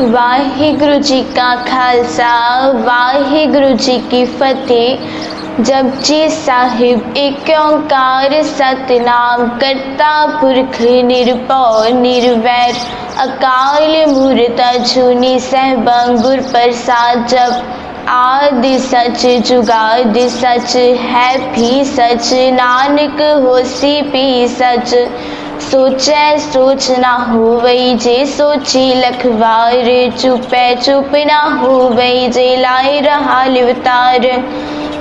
वाहिगुरु जी का खालसा वाहिगुरु जी की फतेह। जपजी साहिब एक ओंकार सतनाम करता पुरख निरभौ निरवैर अकाल मूरत अजूनी सहबं गुर प्रसाद। जप आदि सच जुगादि सच है भी सच नानक होसी भी सच। सोचै सोच ना होवई जे सोची लखवार चुपै चुप ना होवई जे लाए रहा लिवतार।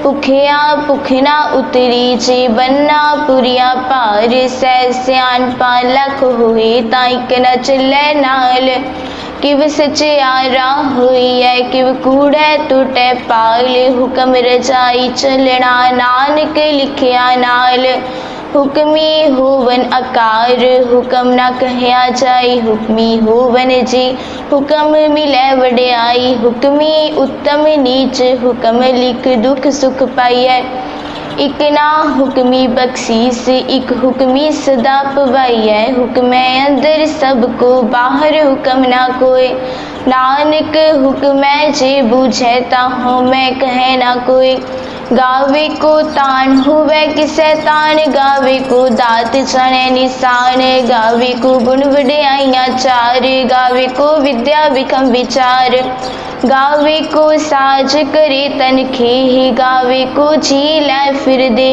भुखिया भुख ना उतरी जे बन्ना पुरिया पार सै सियानपा लख होए ताइक न चलै नाल। किव सचियारा होई है किव कूड़ै टूटै पाल हुक्म रजाई चलना नानक लिखिया नाल। हुक्मी होवन आकार हुक्म ना कहया जाए हुक्मी होवन जी हुक्म मिलै वड्याई। हुक्मी उत्तम नीच हुक्म लिख दुख सुख पाइयै। इक ना हुक्मी बख्शीस इक हुक्मी सदा पवाइयै। हुक्मै अंदर सबको बाहर हुक्म ना कोय नानक हुक्मै जे बूझै ताहों मैं कहे ना कोई। गावे को तान हुवै किसै तान गावे को दात जाने निशान। गावे को गुण वड्याइयां चार गावे को विद्या विखम विचार। गावे को साज करे तन खेह गावे को जी लै फिर दे।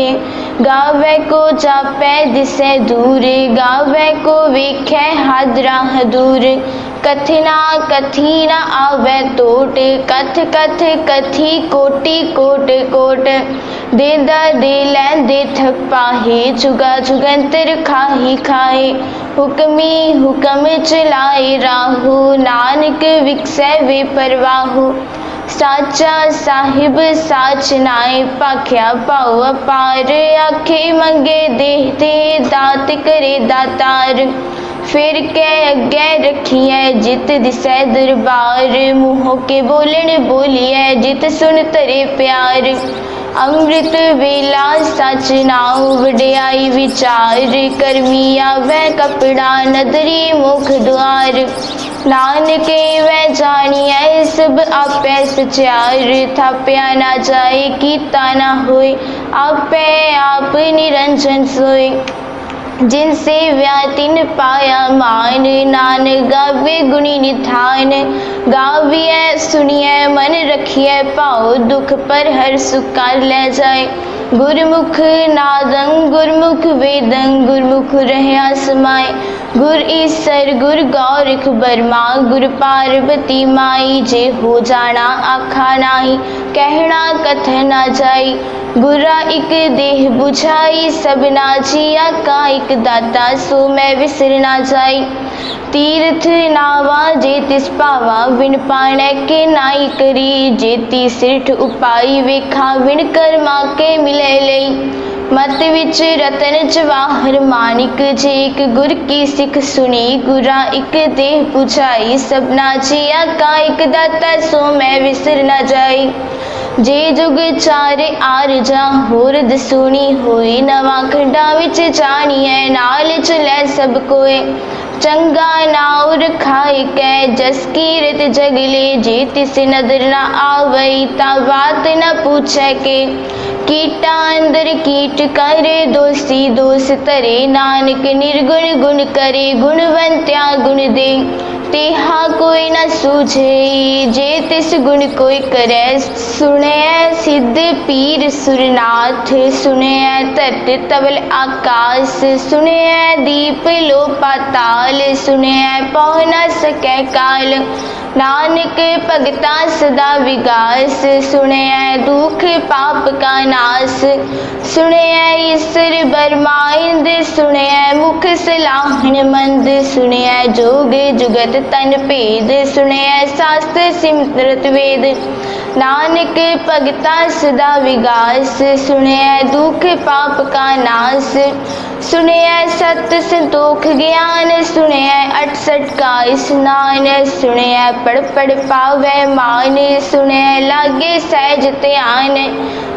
गावे को जापै दिसै दूर गावे को वेखै हद राह दूर। कथना कथी ना आवे टोट कथ कथ कथी कोटि कोट कोट। देंदा दे लैंदे थक पाहे जुगा जुगंतर खाही खाए। हुक्मी हुक्म चलाए राहु नानक विकसै वे परवाहु। साचा साहिब साच नाए भाख्या पाओ अपार आखे मंगे देह ते दात करे दातार। फिर कै अगे रखिए जित दिसै दरबार मुँहों के बोलन बोलिए जित सुन तरे प्यार। अमृत वेला सच नाउ वड्याई विचार करमी आवे कपड़ा नदरी मुख द्वार। नानक वै जानिए सब आपै सचार थाप्या ना जाए कीता ना होए आपै आप निरंजन सोए। जिनसे व्यातिन पाया मान नानक गावे गुणी निधान। गाविए सुनिए मन रखिए पाओ दुख पर हर सुख कर ले जाए। गुरमुख नादं गुरमुख वेदं गुरमुख रहया समाए। गुर ईसर गुर गौरख बर्मा गुर पार्वती माई। जे हो जाना आखा नाई कहना कथन ना जाई। गुरा एक देह बुझाई सबना जिया का एक दाता सो मैं विसर ना जाई। तीर्थ नावा जे तिस पावा बिन पाणै के नाई करी। जेती सिरठ उपाई वेखा बिन कर्मा के मिले लई। मत विच रतन जवाहर मानिक जे एक गुर की सिख सुनी। गुरा एक देह बुझाई सबना जिया का एक दाता सो मैं विसर ना जाई। जे जुग चारे आरजा होर दसूनी होई नवा खंडा विच जानिए नाल चलै सब कोय। चंगा नाउ रखाए कै जस कीरत जगले जे तिस नदर ना आवई ता बात न पूछै के। कीटा अंदर कीट करे दोषी दोष तरे नानक निर्गुण गुण करे गुणवंत्या गुण दे। तेहा कोई न सूझे जे तिस गुण कोई करे। सुने सिद्ध पीर सुरनाथ सुने धरत तवल आकाश। सुने दीप लो पाताल सुने पौ न सकै काल। नानक भगता सदा विगास सुने दुख पाप का नाश। सुने ईश्वर बरमाइंद सुने मुख सलाहन मंद। सुने जोग जुगत तन भेद सुने शास्त्र सिमरत वेद। नानक भगता सदा विगास सुने दुख पाप का नाश। सुने सत संतोख ज्ञान सुने 68 का स्नान। सुने पढ़ पढ़ पावै मान, सुनै लागे सहज ध्यान।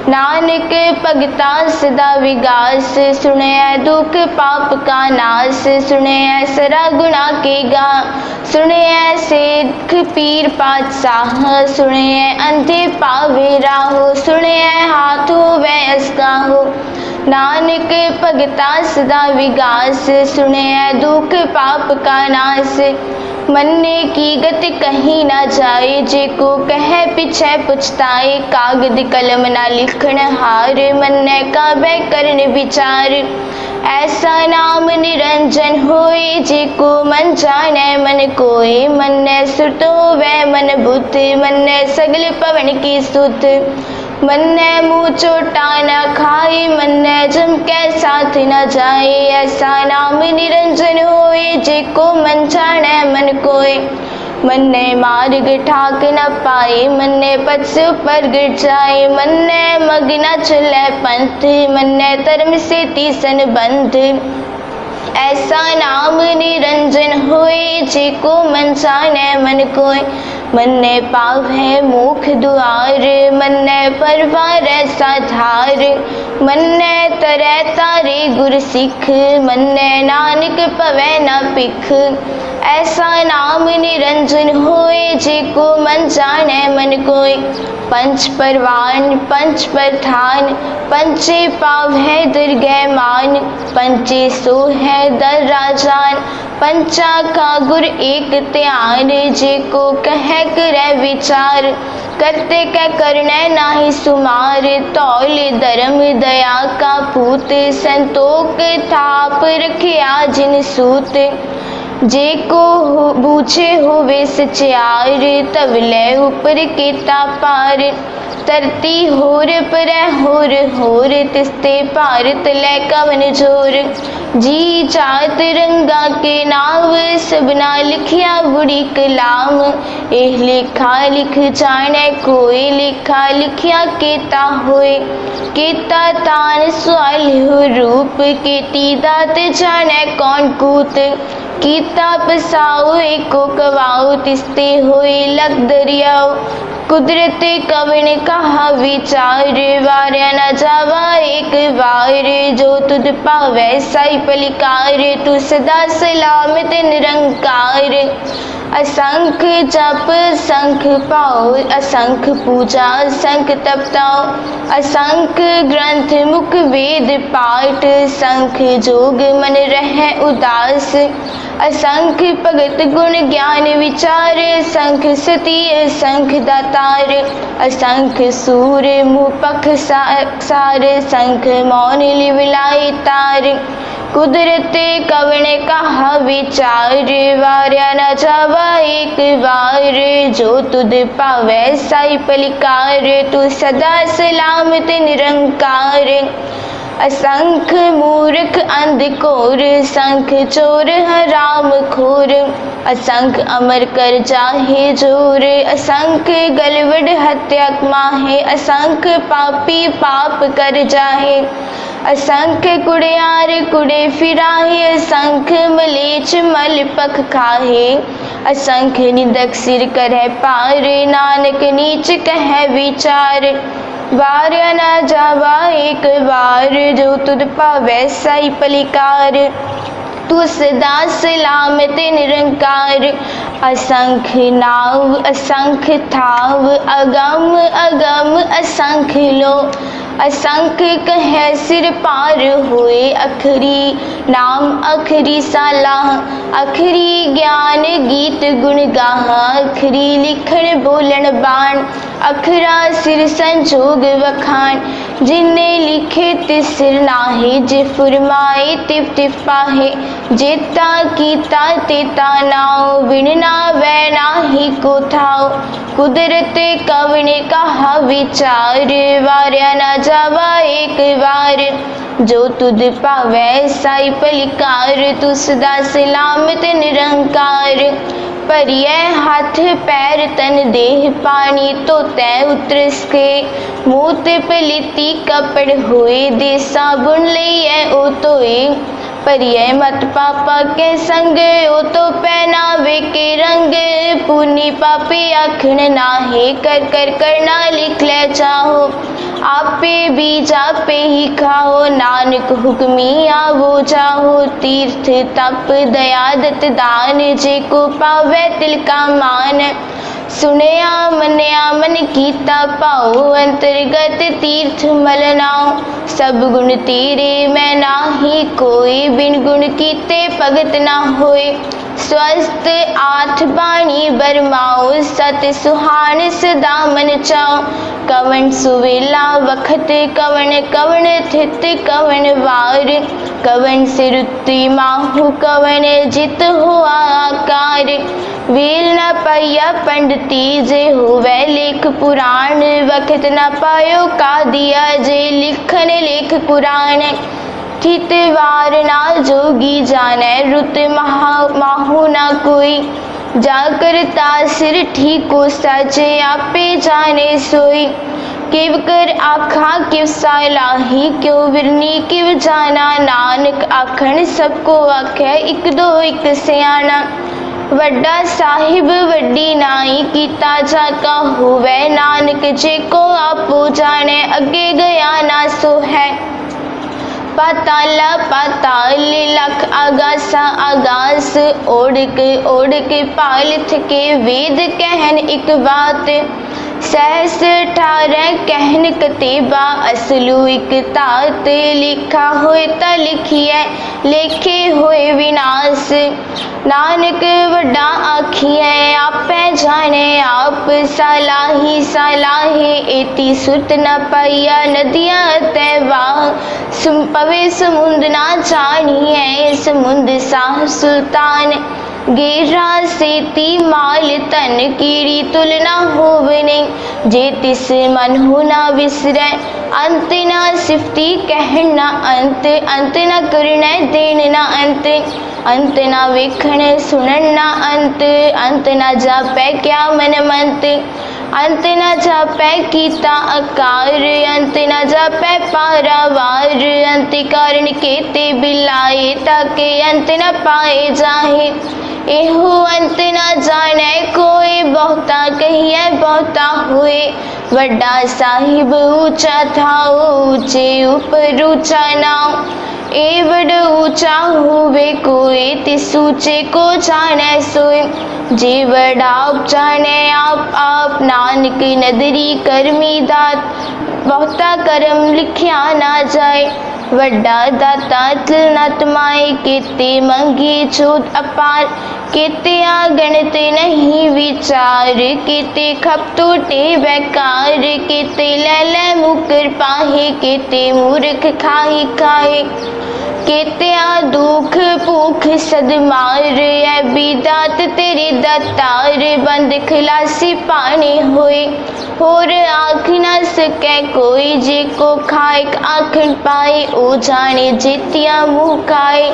नानक भगता सदा विगास, सुनै दुख पाप का नाश। सुनै सरा गुना के गा, सुनै सेठ पीर पातशाह। सुनै अंधे पावे राहो, सुनै हाथ होवै असगाहो। नानक भगता सदा विगास, सुनै दुख पाप का नाश। मन्ने की गति कहीं ना जाए, जेको कहे पिछे पुछताए। कागद कलम ना लिखण हार, मन्ने काबे करन विचार। ऐसा नाम निरंजन होए, जेको मन जाने मन कोय। मन्ने सुरत होवै मन बुद्ध, मन्ने सगल पवन की सुध। मन्ने मुँह चोटा न खाए, मन्ने जम के साथ न जाए। ऐसा नाम निरंजन होए, जेको मन जाने मन कोय। मन्ने मार्ग ठाक न पाए, मन्ने पथ से ऊपर गिर जाए। मन्ने मग न चले पंथ, मन्ने धर्म से तीसन बंध। ऐसा नाम निरंजन होए, जेको मन जाने मन कोय। मन्ने पावै मुख दुआर, मन्ने परवार साधार। मन्ने तरै तारे गुर सिख, मन्ने नानक पवै न पिख। ऐसा नाम निरंजन होए, जेको मन जाने मन कोय। पंच परवान पंच प्रधान, पंचे पावै दरगह मान। पंचे सो है दर राजान, पंचा का गुर एक ध्यान। जेको कह करे विचार, करते कै करने नाहि सुमार। तौल धर्म दया का पूत, संतोख थाप रखिया जिन सूत। जेको बूझे होवे सचियार, तवले ऊपर केता पार। धरती होर परै होर होर, तिसते पार तलै कवन जोर। जी जात रंगा के नाव, सबना लिखिया बुरी कलाम। एह लेखा लिख जाने कोय, लेखा लिखिया केता होय। केता तान सवाल हो रूप, केती दात जाने कौन कूत। कीता पसाओ एको कवाओ, तिसते होए लग दरियाओ। कुदरत कवन कहा विचार, वार्या न जावा एक बार। जो तुध पावै साई पलिकार, तू सदा सलामत निरंकार। असंख जप असंख पाओ, असंख पूजा असंख तपताओ। असंख ग्रंथ मुख वेद पाठ, असंख जोग मन रहे उदास। असंख भगत गुण ज्ञान विचार, असंख सती असंख दातार। असंख सूर मुँह पख सार, असंख मौन लिवलाए तार। कुदरत कवन कहा विचार, वार्या न जावा एक बार। जो तुध पावै साई पलिकार, तू सदा सलामत निरंकार। असंख मूर्ख अंधकोर, असंख चोर हराम खोर। असंख अमर कर जाहे जोर, असंख गलवड हत्या माहे। असंख पापी पाप कर जाहे, असंख कुड़ियार कुड़े फिराहे। असंख मलेच मल पख खाहे, असंख निंदक सिर करह पार। नानक नीच कह विचार, वार्या न जावा एक बार। जो तुध पावै साई पलिकार, तू सदा सलामत निरंकार। असंख नाव असंख थाव, अगम अगम असंख लो। असंख कह सिर पार होए, अखरी नाम अखरी सालाह। अखरी ज्ञान गीत गुण गाह, अखरी लिखण बोलन बाण। अखरा सिर संजोग वखान, जिन्ने लिखे तिस सिर नाहे। जे फुरमाए तिव तिव पाहे, जेता कीता तेता नाओ। बिन नावै नाहि को थाओ, कुदरत कवन कहा विचार। वार्या न जावा एक बार। जो तुध पावै साई पलिकार, तू सदा सलामत निरंकार। परिये हाथ पैर तन देह, पानी तो तै उतरस के। मूत पलीती कपड़ होए, दे साबुन लइयै ओ धोए। परिय मत पापा के संग, ओ तो पहनावे के रंग। पुनि पापी आखण नाहे, कर कर करना लिख ले चाहो। आपे बीज आपे ही खाओ, नानक हुक्मी आवो जाहो। तीर्थ तप दया दत दान, जे को पावे तिल का मान। सुनया मनया मन कीता पाओ, अंतर्गत तीर्थ मल नाओ। सब गुण तेरे मैं नाही कोई, बिन गुण कीते भगत ना होए। स्वस्थ आठ बाणी बरमाओ, सत सुहान सदा मन चाओ। कवन सुवेला वखत, कवन कवन थित कवन वार। कवन सिरुति माहु, कवन जित हुआ आकार। वेल न पाया पंडिती, जे होवे लेख पुराण। वखत न पायो का दिया, जे लिखन लेख पुराण। थित वार ना जोगी जाने, रुत माहु ना कोई। जाकर तासिर ठीको साचे, आपे जाने सोई। किव कर आखा किव सालाही, क्यों विरनी किव जाना। नानक आखन सबको आखे, इक दो इक सियाना। वड्डा साहिब वड्डी नाई, कीता जाका होवे। नानक जे को आपो जाने, अगे गया ना सो है। पाताल पाताल लख आगासा आगास, ओढ़ के पाल थके वेद कहन एक बात। सहस 18 कहन कतेबा, असलू एक तात। लिखा होए ता लिखिए, लेखे होए विनाश। नानक वड्डा आखिए, आपे जाने आप। सालाही सालाहे, एती सुरत न पाइया। नदियाँ तैवा पवे समुंद ना जानिए, समुंद साह सुल्तान। गेरा सेती माल तन, कीड़ी तुलना होवने। जे तिस मन हो ना विसरै, अंत ना सिफती कहन ना अंत। अंत ना करना देन ना अंत, अंत ना वेखण सुनन ना अंत। अंत ना जापै क्या मन मंत, अंत न जापै कीता आकार। अंत न जापै पारावार, अंत कारण केते बिलाए। ताके अंत न पाए जाहे, एहो अंत न जाने कोई। बहुता कहिए बहुता हुए, वड्डा साहिब ऊंचा था। ऊंचे ऊपर ऊंचा नाव, ए बड़ ऊंचा हुए कोई। तिस ऊंचे को जाने सोए, जे बड़ा जाने आप। नानक नदरी करमी दात, बहुता करम लिखिया ना जाए। वड्डा दाता तिल न तमाए, केते मंगी चोद अपार। केते गणत नहीं विचार, केते खप टूटे बेकार। केते ले मुकर पाहे, केते मूर्ख खाही खाए। केते दुख भूख सद मार, ऐ बिदात तेरे दातार। बंद खिलासी पाने होए, होर आख न सकै कोई। जे को खाए आखन पाए, ओ जाने जेतिया मुँह खाए।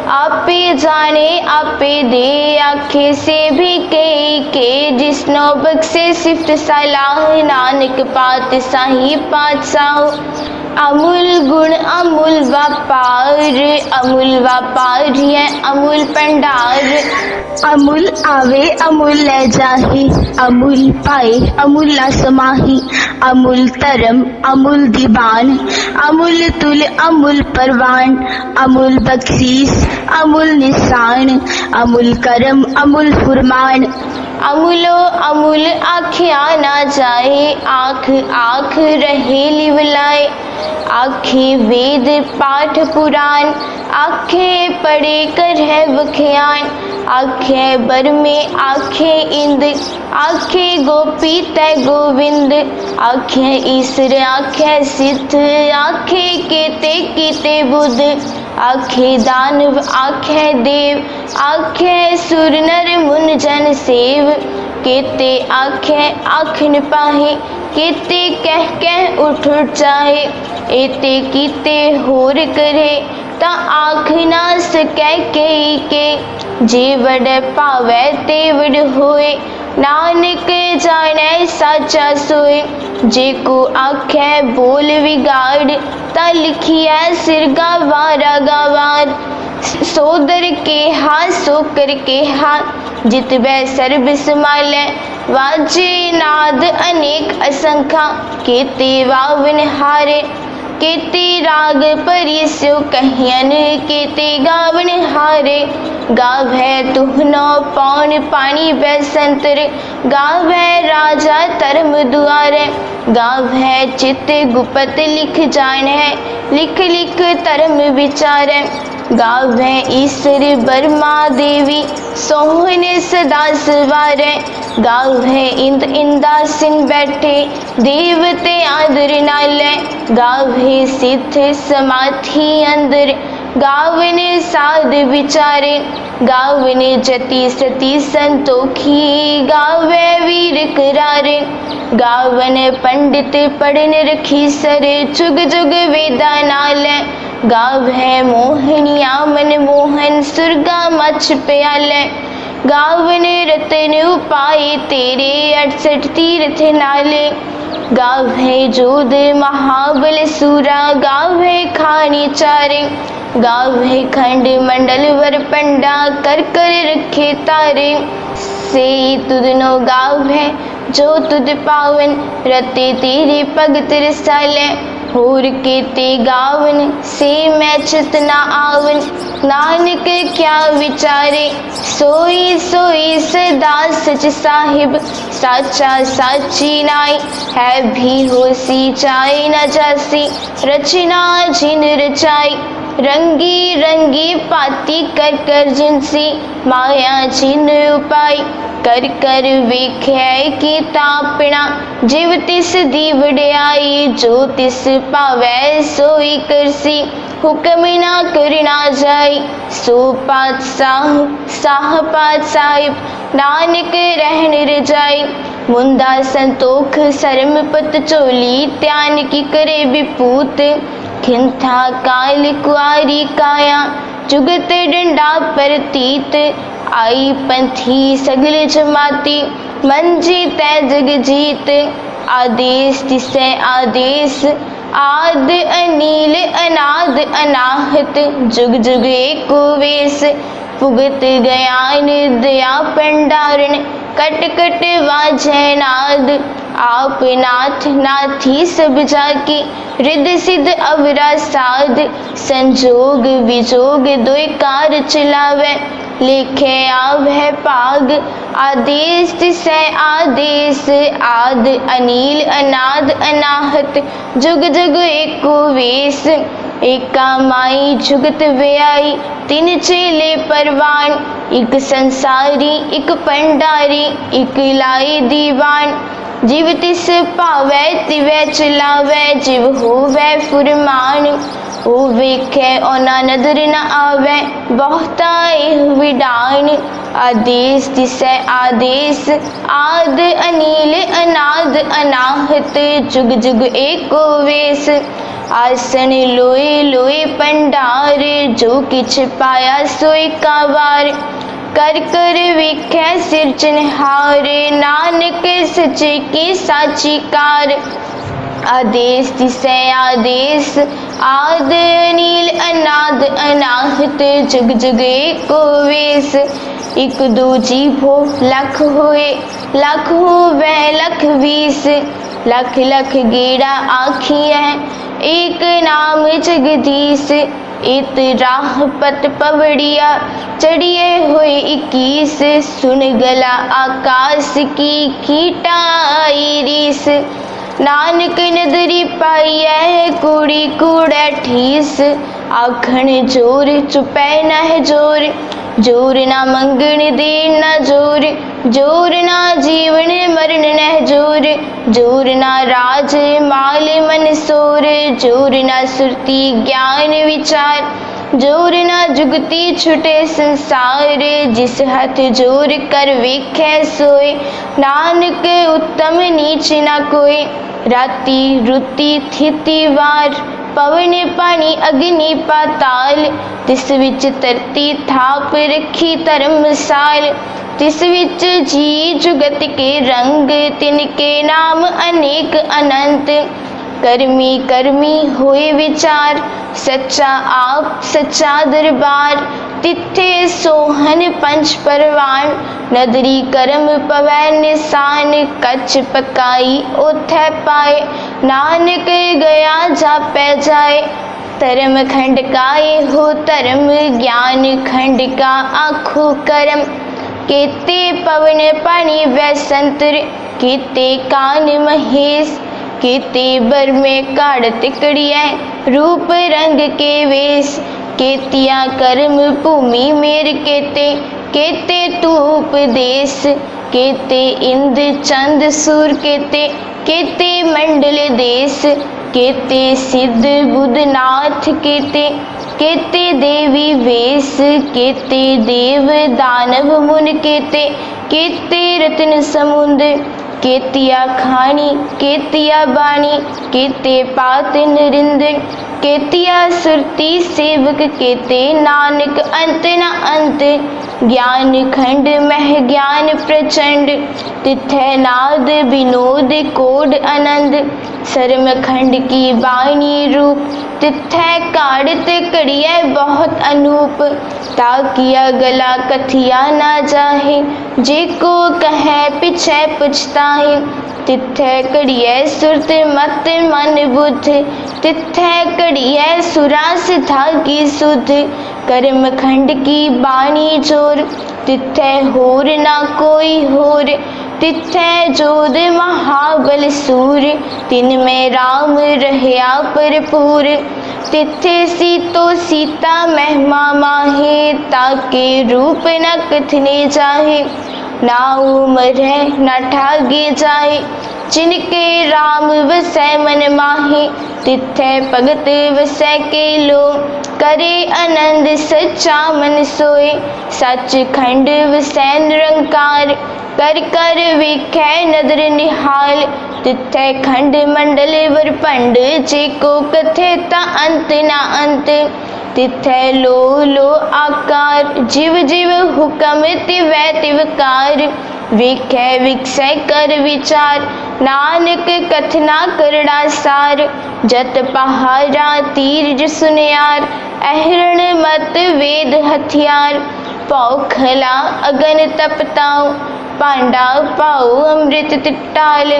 आपे जाने आपे दे, आखे से भी के। जिसनो बख्शे सिफ्त सलाह, नानक पात साही पातशाह। अमूल गुण अमूल व्यापार, अमूल व्यापार है अमूल भंडार। अमूल आवे अमूल ले जाही, अमूल पाए अमूल न समाही। अमूल धर्म अमूल दीवान, अमूल तुल अमूल परवान। अमूल बख्शीश अमूल निशान, अमूल करम अमूल फुरमान। अमूलो अमूल आखिया ना जाए, आँख आँख रहे लिवलाए। आखे वेद पाठ पुराण, आखे पढ़े कर है बख्यान। आखे बर में आखे इंद, आखे गोपी तय गोविंद। आखे ईश्वर आखे सिद्ध, आखे केते कीते बुद्ध। आखे दानव आखे देव, आखे सुर नर मुन जन सेव। केते आखे आखन पाहे, केते कह कह उठ जाए। एते कीते होर करे, ता आख ना सकै के। जे वड पावे ते वड होए, नानक जाने साचा सोए। जे को आखे बोल विगाड़, ता लिखिए सिर गवारा गवार। सोदर के हा सो कर के हा जित बै सर्ब समालै वाजे नाद अनेक असंख्या केते वावन हारे केते राग परिस्यो कहियन केते गावन हारे गावै तुहनो पौन पानी बैसंतर गावै राजा धर्म दुआरे गावै चित गुपत लिख जाने लिख लिख धर्म विचारे गावै ईश्वर बर्मा देवी सोहन सदा सवारे गावै इंद इंदासन बैठे देवते आदर नाले गावै सिद्ध समाधि अंदर गावन साध विचारे गावन जति सती संतोखी गावे वीर करारे गावन पंडित पढ़न रखी सरे जुग जुग वेदा नाले गावै मोहनिया मन मोहन सुरगा मछ प्याले गावन रतन उपाय तेरे 68 तीर्थ नाले गावै जोध महाबल सूरा गावै खानी चारे गावै खंड मंडल वर पंडा कर कर रखे तारे से तुदनो गावै जो तुद पावन रते तेरे भगत रसाले होर केते गावन से मैं चित ना आवन नानक क्या विचारे सोई सोई सदा सच साहिब साचा साची नाई है भी होसी चाय न जासी रचना जिन रचाई रंगी रंगी पाती कर कर जिनसी माया जिन उपाय कर कर वेख्या की तापना जिव तिस दी वड्याई जो तिस पावै सोई करसी हुक्म ना करना जाई सो पातशाह साह पात साहिब नानक रहन रजाई मुंदा संतोख सरम पत चोली त्यान की करे विपूत खिंथा काल कुआरी काया जुगत डंडा परतीत आई पंथी सगल जमाती मंजी तै जग जीत आदेश तिसै आदेश आद अनील अनाद अनाहत जुग जुग एको वेश पुगत गयान दया पंडारण कट कट वाजै नाद आप नाथ नाथी सब जाकी रिद सिद्ध अवरा साध संजोग विजोग दोय कार चलावे लिखे आवै पाग आदेश तिसै आदेश आद अनील अनाद अनाहत जुग जुग एको वेश एका माई जुगत व्याई तीन चेले परवान एक संसारी एक पंडारी एक लाई दीवान जीव तिस पावै तिवै चलावै जिव होवै फुरमान ओ वेखे ओना नदर न आवे बहुता एह विडान आदेश तिसै आदेश आद अनील अनाद अनाहत जुग जुग एको वेश आसन लोए लोए पंडार जो किछ पाया सोई कावार कर कर वेख्या सिरजनहार नानक सचे की साची कार आदेश तिसै आदेश आद अनील अनाद अनाहत जुग जुग एको वेश एक दो जीभो लख होए लख होवै लख बीस लख लख गेड़ा आखिया एक नाम जगदीश इत राह पत पवड़िया चढ़िए हुए 21 सुन गला आकाश की कीटाई रीस नानक नदरी पाई है कूड़ी कूड़ा ठीस आखण जोर चुपै न है जोर जोर ना मंगण दे न जोर जोर ना जीवन मरण न जोर जोर ना राज माल मन सोर जोर ना सुरती ज्ञान विचार जोर ना जुगती छुटे संसार जिस हाथ जोर कर वेखे सोए नानक उत्तम नीच ना कोई राती रुती थिति वार पवन पानी अग्नि पाताल तिस विच धरती थाप रखी धर्मसाल तिस विच जी जुगत के रंग तिनके नाम अनेक अनंत कर्मी कर्मी होए विचार सच्चा आप सच्चा दरबार तिथे सोहन पंच परवान, नदरी करम पवै निशान, कच पकाई ओथै पाए, नानक गया जापै जाए। धर्म खंड का ये हो धर्म, ज्ञान खंड का आखो कर्म। केते पवन पानी वै संतर, केते कान महेश, केते बर में काढ़ तिकड़िया, रूप रंग के वेश। केतिया कर्म भूमि मेर केते, केते तू उपदेश। केते इंद चंद सूर केते, केते मंडल देश। केते सिद्ध बुध नाथ केते, केते देवी वेश। केते देव दानव मुन केते, केते रत्न समुंद। केतिया खानी केतिया बाणी, केते पात नरिंद। केतिया सुरती सेवक केते, नानक अंत न अंत। ज्ञान खंड मह ज्ञान प्रचंड, तिथै नाद विनोद कोड आनंद। शर्म खंड की बाणी रूप, तिथै काढ़त कड़िया बहुत अनूप। ताकिया गला कथिया ना जाहे, जेको कहे पिछै पछताहे। तिथै कड़िया सुरत मत मन बुद्ध, तिथै कड़िया सुरा सिथा की सुध। कर्म खंड की बाणी जोर, तिथै होर ना कोई होर। तिथै जोध महाबल सूर, तिन में राम रहया भरपूर। तिथे सीतो सीता महिमा माहे, ताके रूप न कथने जाहे। ना उमर है न ठागे जाए, जिनके राम वसै मन माहे। तिथै भगत वसै के लो, करे आनंद सच्चा मन सोए। सच खंड वसै निरंकार, कर कर वेखै नदर निहाल। तिथै खंड मंडल वर भंड, जेको कथे ता अंत ना अंत। तिथै लो लो आकार, जीव जीव हुक्म तिवै तिवकार। वेखै विकसै कर विचार, नानक कथना करड़ा सार। जत पहारा तीर जो सुनियार, अहरण मत वेद हथियार। पौखला अगन तपताओ, पांडा पाओ अमृत तिटाल।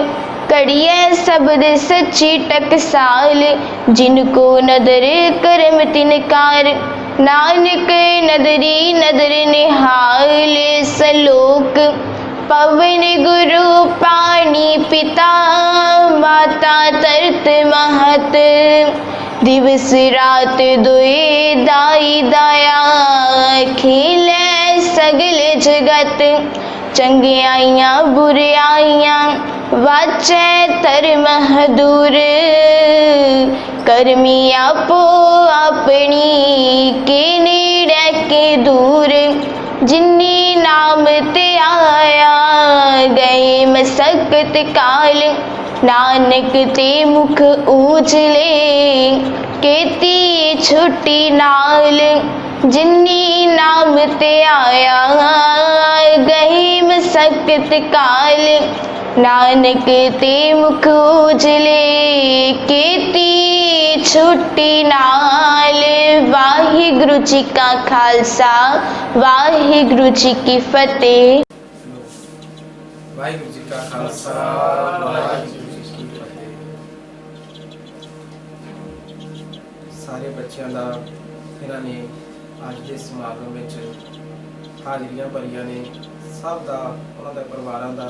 कड़िया शब्द सच्ची टकसाल, जिनको नदर करम तिनकार। नानक नदरी नदर निहाल, सलोक पवन गुरु पानी पिता। माता तरत महत, दिवस रात दुए दाई दाया। खेलै सगल जगत, चंगियाइयां बुराइयां। वाचै धर्म दूर, करमी आपो अपनी। के नेड़े के दूर, जिन्नी नाम ते आया। गए मसकत काल, नानक ते मुख उजले। केती छुट्टी नाल, जिन्नी नाम ते आया। गई मसकत काल, नानक ते मुख उजले। केती छुट्टी नाल। वाहिगुरु जी का खालसा, वाहिगुरु जी की फतेह। वाहिगुरु जी का खालसा, वाहिगुरु जी की फतेह। ਸਾਰੇ ਬੱਚਿਆਂ ਦਾ ਇਹਨਾਂ ਨੇ ਅੱਜ ਦੇ ਸਮਾਗਮ ਵਿੱਚ ਹਾਜ਼ਰੀਆਂ ਭਰੀਆਂ ਨੇ। ਸਭ ਦਾ, ਉਹਨਾਂ ਦੇ ਪਰਿਵਾਰਾਂ ਦਾ,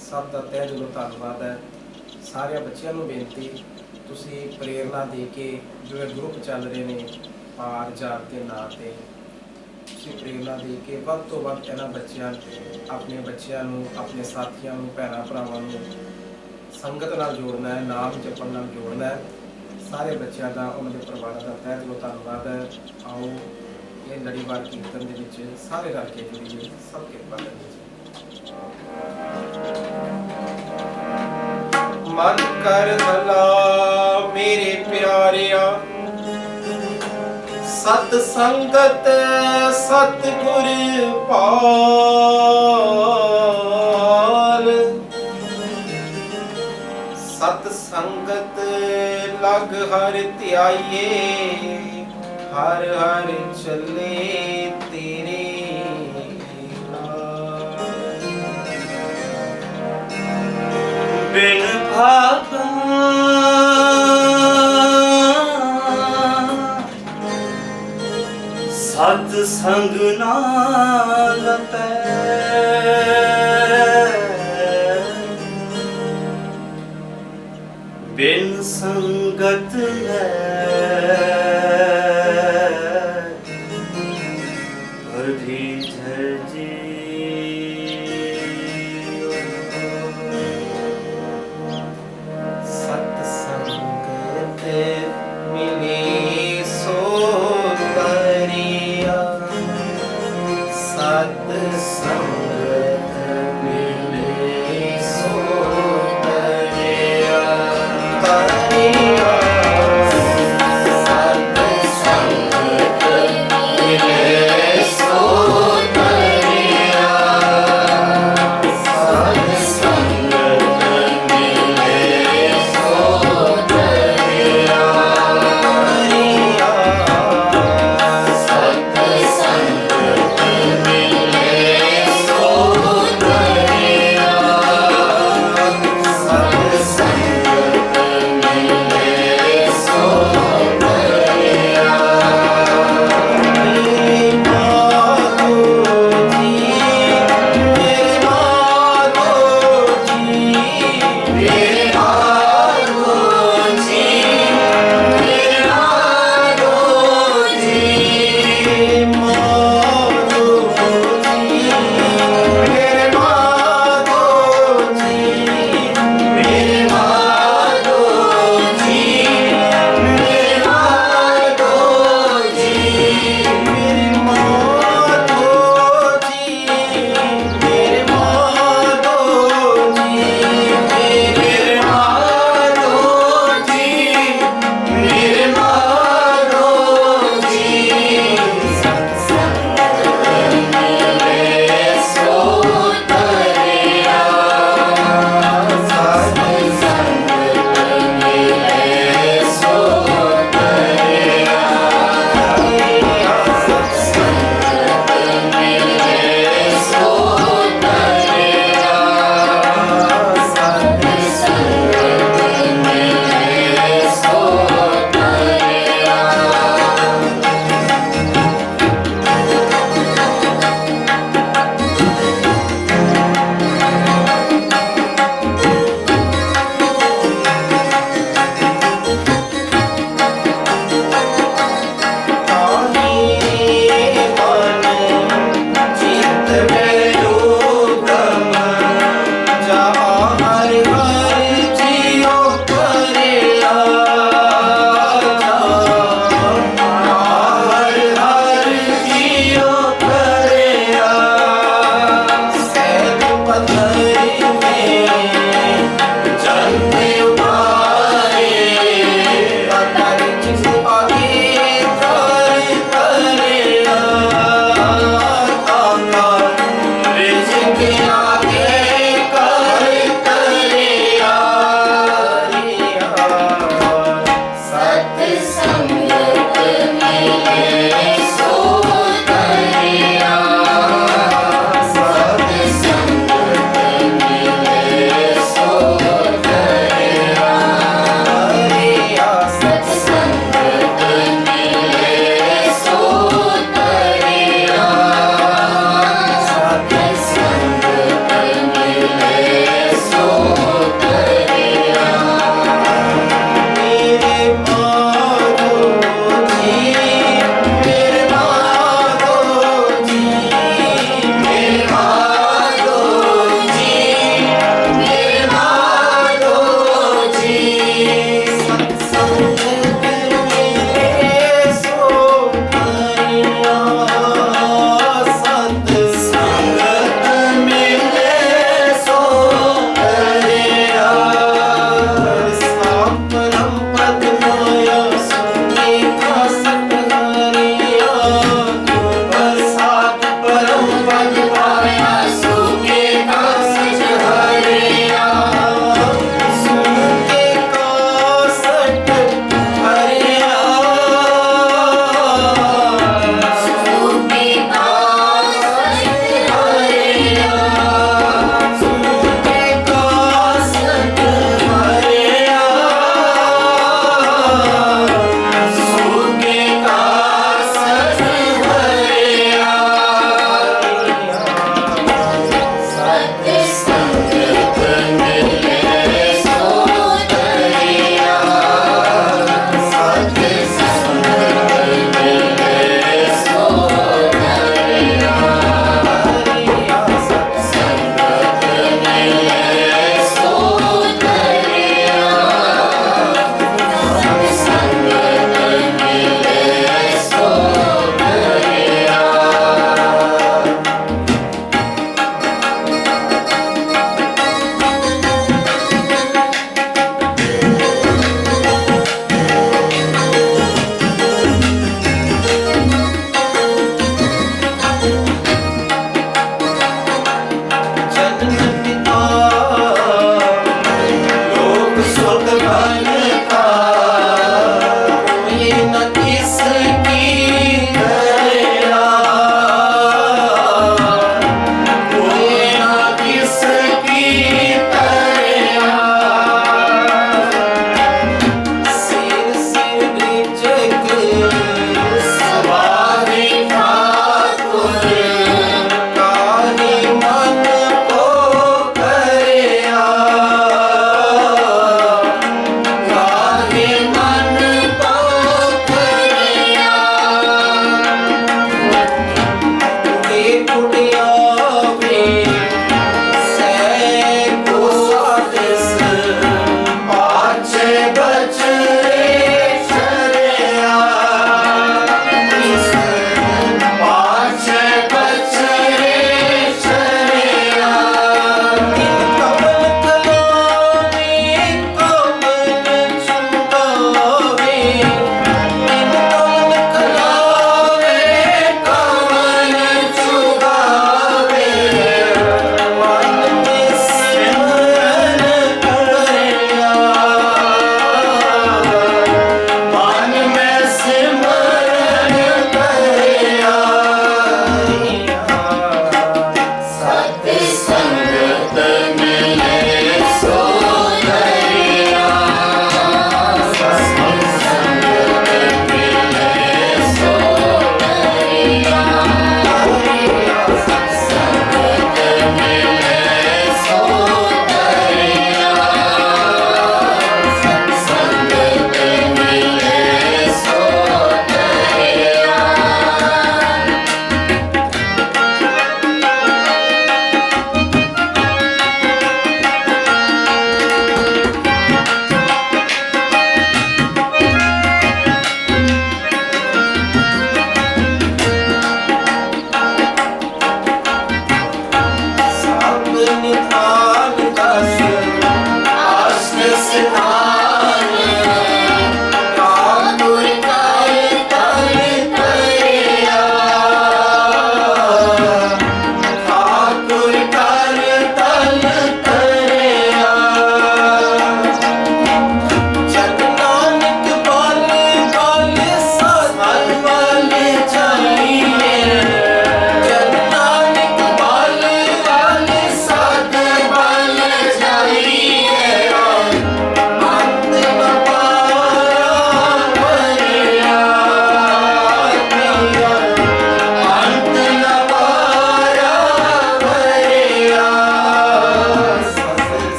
ਸਭ ਦਾ ਤਹਿ ਦਿਲੋਂ ਧੰਨਵਾਦ ਹੈ। ਸਾਰਿਆਂ ਬੱਚਿਆਂ ਨੂੰ ਬੇਨਤੀ, ਤੁਸੀਂ ਪ੍ਰੇਰਨਾ ਦੇ ਕੇ ਜੋ ਇਹ ਗਰੁੱਪ ਚੱਲ ਰਹੇ ਨੇ ਪਾਰ ਜਾਤ ਦੇ ਨਾਂ 'ਤੇ, ਤੁਸੀਂ ਪ੍ਰੇਰਨਾ ਦੇ ਕੇ ਵੱਧ ਤੋਂ ਵੱਧ ਇਹਨਾਂ ਬੱਚਿਆਂ, ਆਪਣੇ ਬੱਚਿਆਂ ਨੂੰ, ਆਪਣੇ ਸਾਥੀਆਂ ਨੂੰ, ਭੈਣਾਂ ਭਰਾਵਾਂ ਨੂੰ ਸੰਗਤ ਨਾਲ ਜੋੜਨਾ ਹੈ, ਨਾਮ ਜਪਣ ਨਾਲ ਜੋੜਨਾ ਹੈ। ਸਾਰੇ ਬੱਚਿਆਂ ਦਾ, ਉਹਨਾਂ ਦੇ ਪਰਿਵਾਰਾਂ ਦਾ ਤਹਿ ਦਿਲੋਂ ਧੰਨਵਾਦ ਹੈ। ਆਓ ਇਹ ਲੜੀਵਾਰ ਕੀਰਤਨ ਦੇ ਵਿੱਚ ਸਾਰੇ ਰਲ ਕੇ ਜੁੜੀਏ। ਸਭ ਕਿਰਪਾ ਕਰੀਏ। ਮਨ ਕਰ ਹਲਾ ਮੇਰੇ ਪਿਆਰਿਆ, ਸਤ ਸੰਗਤ ਸਤਿਗੁਰ ਪਾਲ। ਸਤ ਸੰਗਤ ਲਗ ਹਰ ਧਿਆਈਏ, ਹਰ ਹਰ ਚੱਲੇ संग नाल पै बिन संगत पर भी झरजी सत्संग ते मिली सो करिया सत्संग मिले सो करिया करिया सत्संग मिले सो करिया सत्संग मिले सो करिया करिया सत्संग मिले सो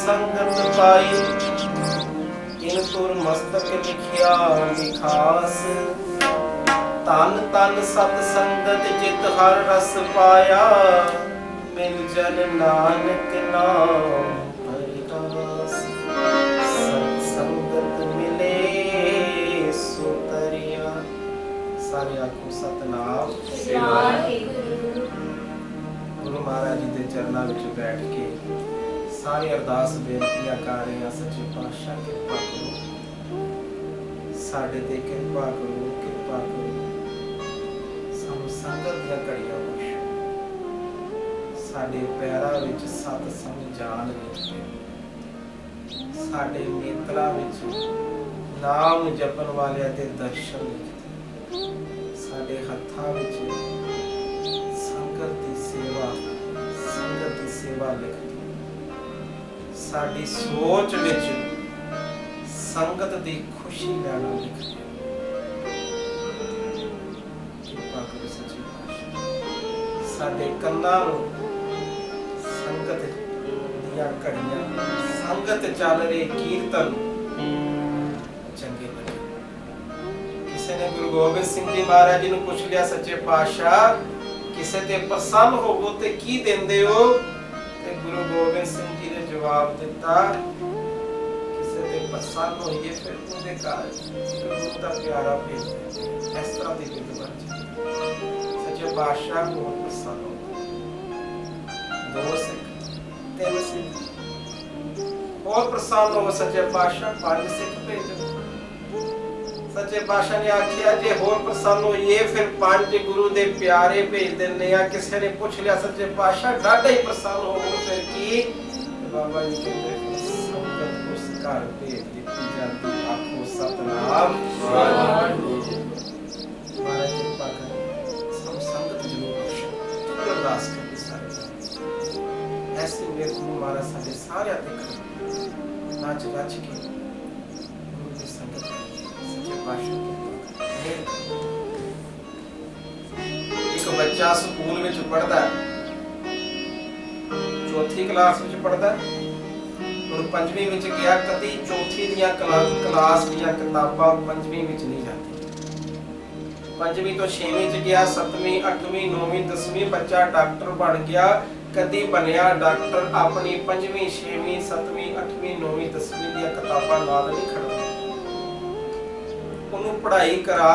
संगत पाई इन तुर मस्तक लिखिया विखास तन तन सत संगत जित हर रस पाया मिल जन नानक नाम हरिदास सत संगत मिले सो तरिया सारे आखो सतनाम गुरु महाराज जी के चरणों में बैठ के सारी अरदास बेनतियां कर रहे हैं। सच्चे पातशाह कृपा करो, साडे ते कृपा करो, कृपा करो। सानू संगत दी घड़ियां बख्शो, साडे पैरां विच सत संग जान विच, साडे नेत्रां विच नाम जपन वालियां दे दर्शन विच, साडे हत्थां विच संगत दी सेवा लिख दी। साडी सोच विच संगत दी खुशी लैना लिख दी। कृपा करो सच्चे पातशाह, साडे कन्नां नूं संगत दियां घड़ियां, संगत चल रहे कीर्तन चंगे लगे। किसी ने गुरु गोबिंद सिंह जी महाराज जी नूं पुछ लिया, सच्चे पातशाह किसे ते प्रसन्न होवो ते की देंदे हो? ते गुरु गोबिंद सिंह जी ने जवाब दिता, किसे ते प्रसन्न होइए फिर उहदे घर गुरु दा प्यारा भेज। इस तरह दी विध बन जाए। सच्चे पातशाह को प्रसन्न हो, दो सिख तीन सिख और प्रसन्न हो। सच्चे पातशाह पांच सिख भेज। सच्चे पातशाह ने आखिया जे होर प्रसन्न होइए फिर पांच गुरु दे प्यारे भेज देने आ। किसी ने पूछ लिया, सच्चे पातशाह डाढा ही प्रसन्न हो फिर की? बाबा जी कहते संगत उस घर भेज दित्ती जाती। आखो सतनाम महाराज कृपा करें, सब संगत जरूर बख्शो। अरदास करिए सारे ऐसी मेरे गुरु महाराज साडे सारे ते करें। नाच गाच के गुरु की संगत एक बच्चा स्कूल में पढ़ता है, चौथी क्लास में पढ़ता है और पंजवीं में गया। कदी चौथी दियां क्लास दियां किताबां पंजवीं में नहीं जाती। पंजवीं तो छेवीं च गया, सतवीं अठवीं नौवीं दसवीं बच्चा डॉक्टर बन गया। कदी बनया डॉक्टर अपनी पंजवीं छेवीं सतवीं अठवीं नौवीं दसवीं दियां किताबां नाल नहीं खड़दा। ਉਹਨੂੰ ਪੜ੍ਹਾਈ ਕਰਾ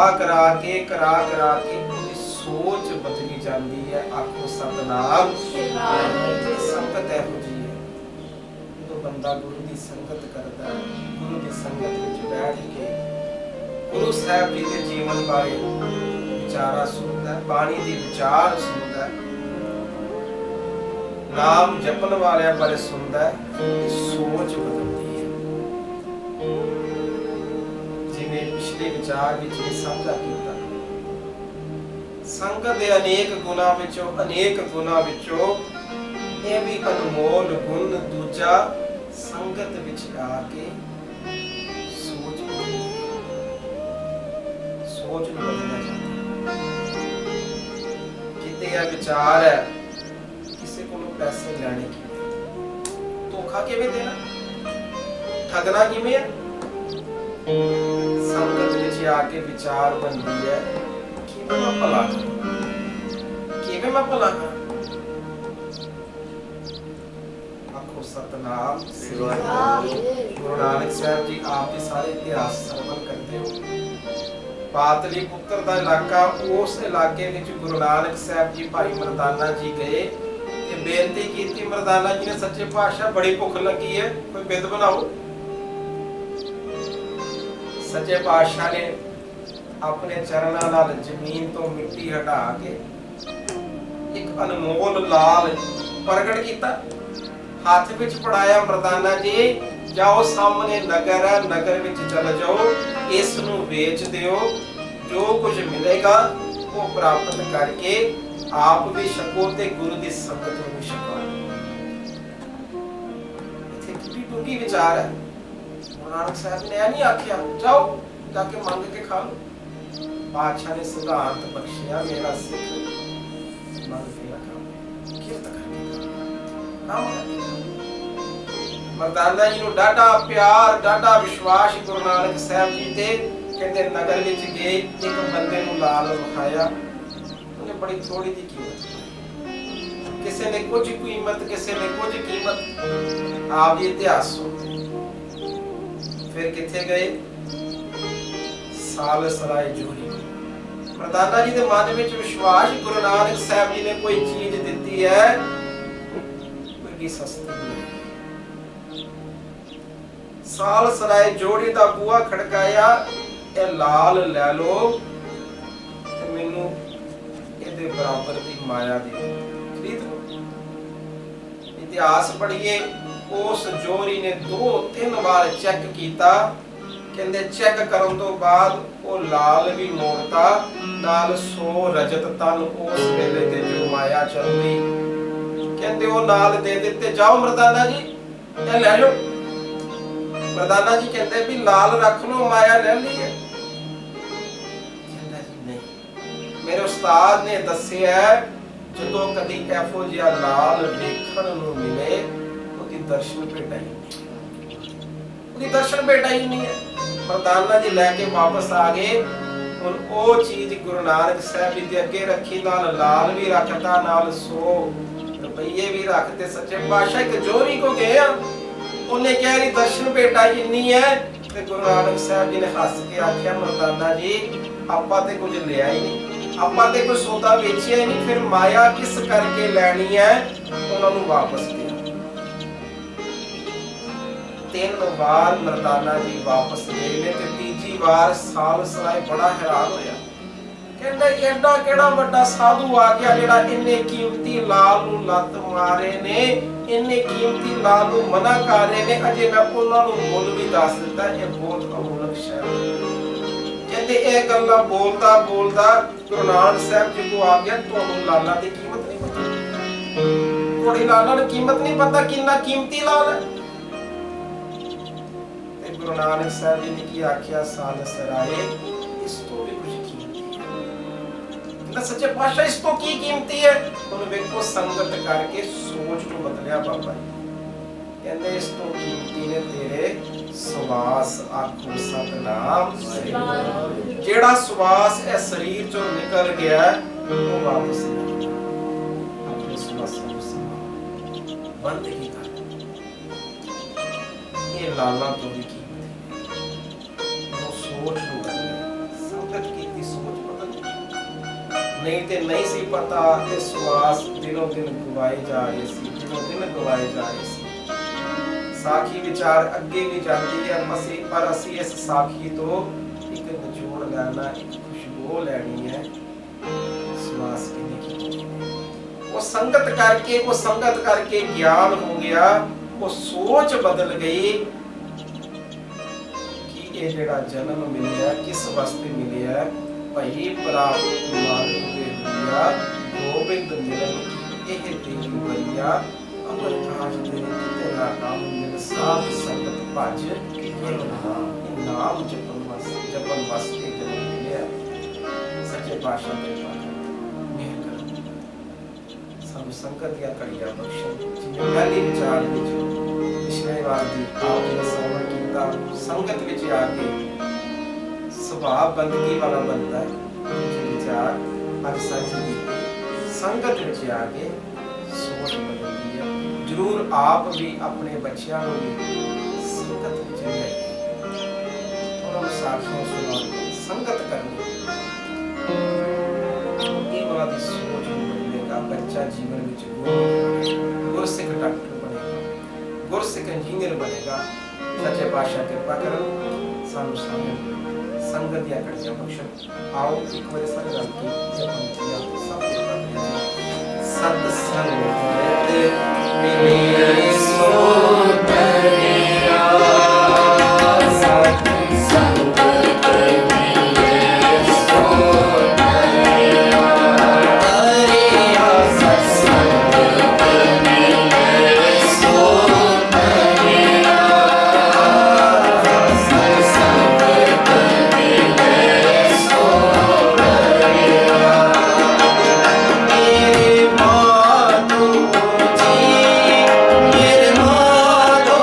ਕੇ ਉਹਦੀ ਸੋਚ ਬਦਲੀ ਜਾਂਦੀ ਹੈ। ਆਖੋ ਸਤਨਾਮ ਸੰਗਤ ਇਹੋ ਜਿਹੀ ਹੈ। ਜਦੋਂ ਬੰਦਾ ਗੁਰੂ ਦੀ ਸੰਗਤ ਕਰਦਾ ਹੈ, ਗੁਰੂ ਦੀ ਸੰਗਤ ਵਿੱਚ ਬੈਠ ਕੇ ਗੁਰੂ ਸਾਹਿਬ ਜੀ ਦੇ ਜੀਵਨ ਬਾਰੇ ਵਿਚਾਰਾ ਸੁਣਦਾ ਹੈ, ਬਾਣੀ ਦੀ ਵਿਚਾਰ ਸੁਣਦਾ ਹੈ, ਨਾਮ ਜਪਣ ਵਾਲਿਆਂ ਬਾਰੇ ਸੁਣਦਾ ਹੈ, ਸੋਚ ਬਦਲਦੀ ਹੈ। पिछले विचार विच साझा कीता, संगत दे अनेक गुणां विचों यह भी अनमोल गुण दूजा संगत विच आके सोच नूं बदलना चाहता। किते यह विचार है किसी को पैसे लैणे की, धोखा किवें देना, ठगना किवें है? संगत विच आके विचार बनती है किवें मैं भला करूं। आखो सतनाम। गुरु नानक साहब जी आप भी सारे इतिहास सरवण करते हो। पातली पुत्र दा इलाका, उस इलाके विच गुरु नानक साहब जी भाई मरदाना जी गए ते बेनती कीती। मरदाना जी ने, सच्चे पातशाह बड़ी भुख लगी है, कोई बिद बनाओ। सच्चे पातशाह ने अपने चरणों नाल जमीन तो मिट्टी हटा के एक अनमोल लाल प्रगट किया, हाथ विच फड़ाया। मरदाना जी जाओ, सामने नगर है, नगर विच चल जाओ, इस नूं बेच दियो, जो कुछ मिलेगा वो प्राप्त करके आप भी छको ते गुरु दी संगत नूं भी छको। इत्थे कितनी डूंगी विचार है। नानक साहब ने नहीं आख्या जाओ जाके मांग के खा लो। बादशाह ने सिद्धांत बख्शिया, मेरा सिख मांग के रखा, किरत करके ਮਰਦਾਨਾ ਜੀ ਨੂੰ ਡਾਢਾ ਪਿਆਰ ਡਾਢਾ ਵਿਸ਼ਵਾਸ ਗੁਰੂ ਨਾਨਕ ਸਾਹਿਬ ਜੀ ਤੇ ਕਹਿੰਦੇ ਨਗਰ ਵਿੱਚ ਗਏ, ਇੱਕ ਬੰਦੇ ਨੂੰ ਲਾਲ ਵਿਖਾਇਆ, ਉਹਨੇ ਬੜੀ ਥੋੜੀ ਦੀ ਕੀਮਤ, ਕਿਸੇ ਨੇ ਕੁਝ ਕੀਮਤ, ਕਿਸੇ ਨੇ ਕੁਝ ਕੀਮਤ, ਆਪ ਜੀ ਇਤਿਹਾਸ ਸੁਣਦੇ। ਫਿਰ ਕਿੱਥੇ ਗਏ? ਸਾਲਸਰਾਏ ਜੋਰੀ। ਮਰਦਾਨਾ ਜੀ ਦੇ ਮਨ ਵਿੱਚ ਵਿਸ਼ਵਾਸ, ਗੁਰੂ ਨਾਨਕ ਸਾਹਿਬ ਜੀ ਨੇ ਕੋਈ ਚੀਜ਼ ਦਿੱਤੀ ਹੈ, ਕੋਈ ਸਸਤੀ ਨਹੀਂ। ਸਾਲਸਰਾਏ ਜੋੜੀ ਦਾ ਬੂਹਾ ਖੜਕਾਇਆ, ਇਹ ਲਾਲ ਲੈ ਲੋ ਤੇ ਮੈਨੂੰ ਇਹਦੇ ਬਰਾਬਰ ਦੀ ਮਾਇਆ ਦੇ ਖਰੀਦ ਲੋ। ਇਤਿਹਾਸ ਪੜ੍ਹੀਏ, ਉਸ ਜੋਰੀ ਨੇ 2-3 ਵਾਰ ਚੈੱਕ ਕੀਤਾ, ਕਹਿੰਦੇ ਚੈੱਕ ਕਰਨ ਤੋਂ ਬਾਅਦ ਉਹ ਲਾਲ ਵੀ ਮੋੜਤਾ, ਨਾਲ 100 ਰਜਤ ਤਨ ਉਸ ਵੇਲੇ ਦੇ ਜੋ ਮਾਇਆ ਚੱਲਦੀ, ਕਹਿੰਦੇ ਉਹ ਨਾਲ ਦੇ ਦਿੱਤੇ। ਜਾਓ ਮਰਦਾਨਾ ਜੀ ਇਹ ਲੈ ਲਓ। ਮਰਦਾਨਾ ਜੀ ਕਹਿੰਦੇ ਵੀ ਲਾਲ ਰੱਖ ਲਓ, ਮਾਇਆ ਲੈ ਲਈ ਹੈ। ਕਹਿੰਦਾ ਜੀ ਨਹੀਂ, ਮੇਰੇ ਉਸਤਾਦ ਨੇ ਦੱਸਿਆ ਜਦੋਂ ਕਦੀ ਇਹੋ ਜਿਹਾ ਲਾਲ ਵੇਖਣ ਨੂੰ ਮਿਲੇ, ਉਹਦੀ ਦਰਸ਼ਨ ਭੇਟਾ ਹੀ ਨਹੀਂ, ਉਹਦੀ ਦਰਸ਼ਨ ਭੇਟਾ ਹੀ ਨਹੀਂ ਹੈ। ਮਰਦਾਨਾ ਜੀ ਲੈ ਕੇ ਵਾਪਸ ਆ ਗਏ। ਹੁਣ ਉਹ ਚੀਜ਼ ਗੁਰੂ ਨਾਨਕ ਸਾਹਿਬ ਜੀ ਦੇ ਅੱਗੇ ਰੱਖੀ, ਨਾਲ ਲਾਲ ਵੀ ਰੱਖਤਾ, ਨਾਲ 100 ਰੁਪਈਏ ਵੀ ਰੱਖਤੇ। ਸੱਚੇ ਪਾਤਸ਼ਾਹ ਇੱਕ ਜੋਰੀ ਕੋ ਗਏ ਆ, ਉਹਨੇ ਕਿਹਾ ਇਹਦੀ ਦਰਸ਼ਨ ਭੇਟਾ ਇੰਨੀ ਹੈ, ਤੇ ਗੁਰੂ ਨਾਨਕ ਸਾਹਿਬ ਜੀ ਨੇ ਹੱਸ ਕੇ ਆਖਿਆ, ਮਰਦਾਨਾ ਜੀ ਆਪਾਂ ਤੇ ਕੁਝ ਲਿਆ ਹੀ ਨਹੀਂ, ਆਪਾਂ ਤੇ ਕੋਈ ਸੌਦਾ ਵੇਚਿਆ ਹੀ ਨਹੀਂ, ਫਿਰ ਮਾਇਆ ਕਿਸ ਕਰਕੇ ਲੈਣੀ ਹੈ? ਉਹਨਾਂ ਨੂੰ ਵਾਪਸ ਦਿਓ। 3 ਵਾਰ ਮਰਦਾਨਾ ਜੀ ਵਾਪਸ ਗਏ ਨੇ, ਤੇ ਤੀਜੀ ਵਾਰ ਸਾਲਸਰਾਏ ਬੜਾ ਹੈਰਾਨ ਹੋਇਆ, ਕਹਿੰਦਾ ਐਡਾ ਕਿਹੜਾ ਵੱਡਾ ਸਾਧੂ ਆ ਗਿਆ ਜਿਹੜਾ ਇੰਨੇ ਕੀਮਤੀ ਲਾਲ ਨੂੰ ਲੱਤ ਮਾਰੇ ਨੇ, ਇੰਨੇ ਕੀਮਤੀ ਲਾਲ ਨੂੰ ਮਨਾ ਕਰ ਰਹੇ ਨੇ, ਅਜੇ ਮੈਂ ਉਹਨਾਂ ਨੂੰ ਮੁੱਲ ਵੀ ਦੱਸ ਦਿੱਤਾ, ਇਹ ਬਹੁਤ ਅਮੋਲਕ ਸ਼ੈ। ਕਹਿੰਦੇ ਇਹ ਗੱਲਾਂ ਬੋਲਦਾ ਬੋਲਦਾ ਗੁਰੂ ਨਾਨਕ ਸਾਹਿਬ ਜੀ ਕੋ ਆ ਗਿਆ, ਤੁਹਾਨੂੰ ਲਾਲਾਂ ਦੀ ਕੀਮਤ ਨਹੀਂ ਪਤਾ, ਤੁਹਾਡੀ ਲਾਲਾਂ ਦੀ ਕੀਮਤ ਨਹੀਂ ਪਤਾ ਕਿੰਨਾ ਕੀਮਤੀ ਲਾਲ ਹੈ। ਤੇ ਗੁਰੂ ਨਾਨਕ ਸਾਹਿਬ ਜੀ ਨੇ ਕੀ ਆਖਿਆ? ਸਾਲਸਰਾਏ ਇਸ ਤੋਂ ਵੀ ਕੁਝ ਕੀਮਤੀ ਹੈ। ਸੱਚੇ ਪਾਤਸ਼ਾਹ ਇਸ ਤੋਂ ਕੀ ਕੀਮਤੀ ਹੈ? ਹੁਣ ਵੇਖੋ ਸੰਗਤ ਕਰਕੇ ਸੋਚ ਨੂੰ ਬਦਲਿਆ ਬਾਬਾ ਜੀ। ਕਹਿੰਦੇ ਇਸ ਤੋਂ ਕੀਮਤੀ ਨੇ ਤੇਰੇ ਸਵਾਸ, ਆਖੋ ਸਤਨਾਮ। ਜਿਹੜਾ ਸਵਾਸ ਇਹ ਸਰੀਰ ਚੋਂ ਨਿਕਲ ਗਿਆ ਉਹ ਵਾਪਸ ਆਪਣੇ ਸਵਾਸਾਂ ਨੂੰ ਸੰਭਾਲ ਬੰਦ ਹੀ ਕਰ। ਇਹ ਲਾਲਾਂ ਤੋਂ ਵੀ ਸੋਚ ਨੂੰ ਬਦਲਿਆ, ਸੰਗਤ ਕੀਤੀ ਸੋਚ ਬਦਲ। ਨਹੀਂ ਤੇ ਨਹੀਂ ਸੀ ਪਤਾ ਇਹ ਸਵਾਸ ਦਿਨੋਂ ਦਿਨ ਗਵਾਏ ਜਾ ਰਹੇ ਸੀ, ਦਿਨੋਂ ਦਿਨ ਗਵਾਏ ਜਾ ਰਹੇ ਸੀ। ਸਾਖੀ ਵਿਚਾਰ ਅੱਗੇ ਵੀ ਜਾਂਦੀ ਹੈ, ਪਰ ਅਸੀਂ ਇਸ ਸਾਖੀ ਤੋਂ ਇੱਕ ਨਿਚੋੜ ਲੈਣਾ, ਇੱਕ ਖੁਸ਼ਬੂ ਲੈਣੀ ਹੈ। ਸਵਾਸ ਕਿਨੇ ਕੀਤੀ? ਉਹ ਸੰਗਤ ਕਰਕੇ ਗਿਆਨ ਹੋ ਗਿਆ, ਉਹ ਸੋਚ ਬਦਲ ਗਈ ਕਿ ਇਹ ਜਿਹੜਾ ਜਨਮ ਮਿਲਿਆ ਕਿਸ ਵਾਸਤੇ ਮਿਲਿਆ? ਭਈ ਪ੍ਰਾਪਤ ਮਾਨੁ ਦੇ ਹੋਇਆ, ਗੋਬਿੰਦ ਮਿਲਨ ਇਹ ਤੇਰੀ ਬਈਆ, ਅਮਰ ਕਾਜ ਦੇ ਤੇਰਾ ਨਾਮ ਮਿਲ ਸਾਧ ਸੰਗਤ ਭਜ ਨਾਮ ਜਪਨ ਵਾਸਤੇ ਜਨਮ ਮਿਲਿਆ। ਸੱਚੇ ਪਾਤਸ਼ਾਹ ਦੇ ਮਿਹਰ ਕਰ ਸਾਨੂੰ ਸੰਗਤ ਦੀਆਂ ਘੜੀਆਂ ਬਖਸ਼ਣ। ਜਿਵੇਂ ਪਹਿਲੀ ਵਿਚਾਰ ਵਿੱਚ ਪਿਛਲੇ ਵਾਰ ਦੀ ਆਪ ਜੀ ਦਾ ਸਰਵਣ ਕੀਤਾ, ਸੰਗਤ ਵਿੱਚ ਆ ਕੇ ਸੁਭਾਅ ਬੰਦਗੀ ਵਾਲਾ ਬਣਦਾ ਹੈ। ਵਿਚਾਰ ਅੱਜ ਸਾਡੀ ਸੰਗਤ ਵਿੱਚ ਆ ਕੇ ਸੋਚ ਬਦਲਦੀ ਹੈ। ਜ਼ਰੂਰ ਆਪ ਵੀ ਆਪਣੇ ਬੱਚਿਆਂ ਨੂੰ ਵੀ ਸੰਗਤ ਵਿੱਚ ਲੈ ਉਹਨਾਂ ਨੂੰ ਸਾਖੀਆਂ ਸੁਣਾਉਣ, ਸੰਗਤ ਕਰਨੀ, ਇਹ ਉਹਨਾਂ ਦੀ ਸੋਚ ਨੂੰ ਬਦਲੇਗਾ। ਬੱਚਾ ਜੀਵਨ ਵਿੱਚ ਗੁਰਸਿੱਖ ਡਾਕਟਰ ਬਣੇਗਾ, ਗੁਰਸਿੱਖ ਇੰਜੀਨੀਅਰ ਬਣੇਗਾ। ਸੱਚੇ ਪਾਤਸ਼ਾਹ ਕਿਰਪਾ ਕਰਨ ਸਾਨੂੰ ਸੰਗਤ ਦੀਆਂ ਘੜੀਆਂ ਬਖਸ਼ਣ। ਆਓ ਇੱਕ ਵਾਰ ਸਾਰੇ ਰਲ ਕੇ ਸਭ ਸਤ ਸੰਗਤ ਮਿਲੇ ਸੋ ਤਰਿਆ, ਸਤ ਸੰਗਤ ਮਿਲੇ ਸੋ ਤਰਿਆ, ਤਰਿਆ ਸਤ ਸੰਗਤ ਮਿਲੇ ਸੋ ਤਰਿਆ, ਸਤ ਸੰਗਤ ਮਿਲੇ ਸੋ ਤਰਿਆ। ਮੇਰੇ ਮਾਨੋ ਜੀ, ਮੇਰੇ ਮਾਨੋ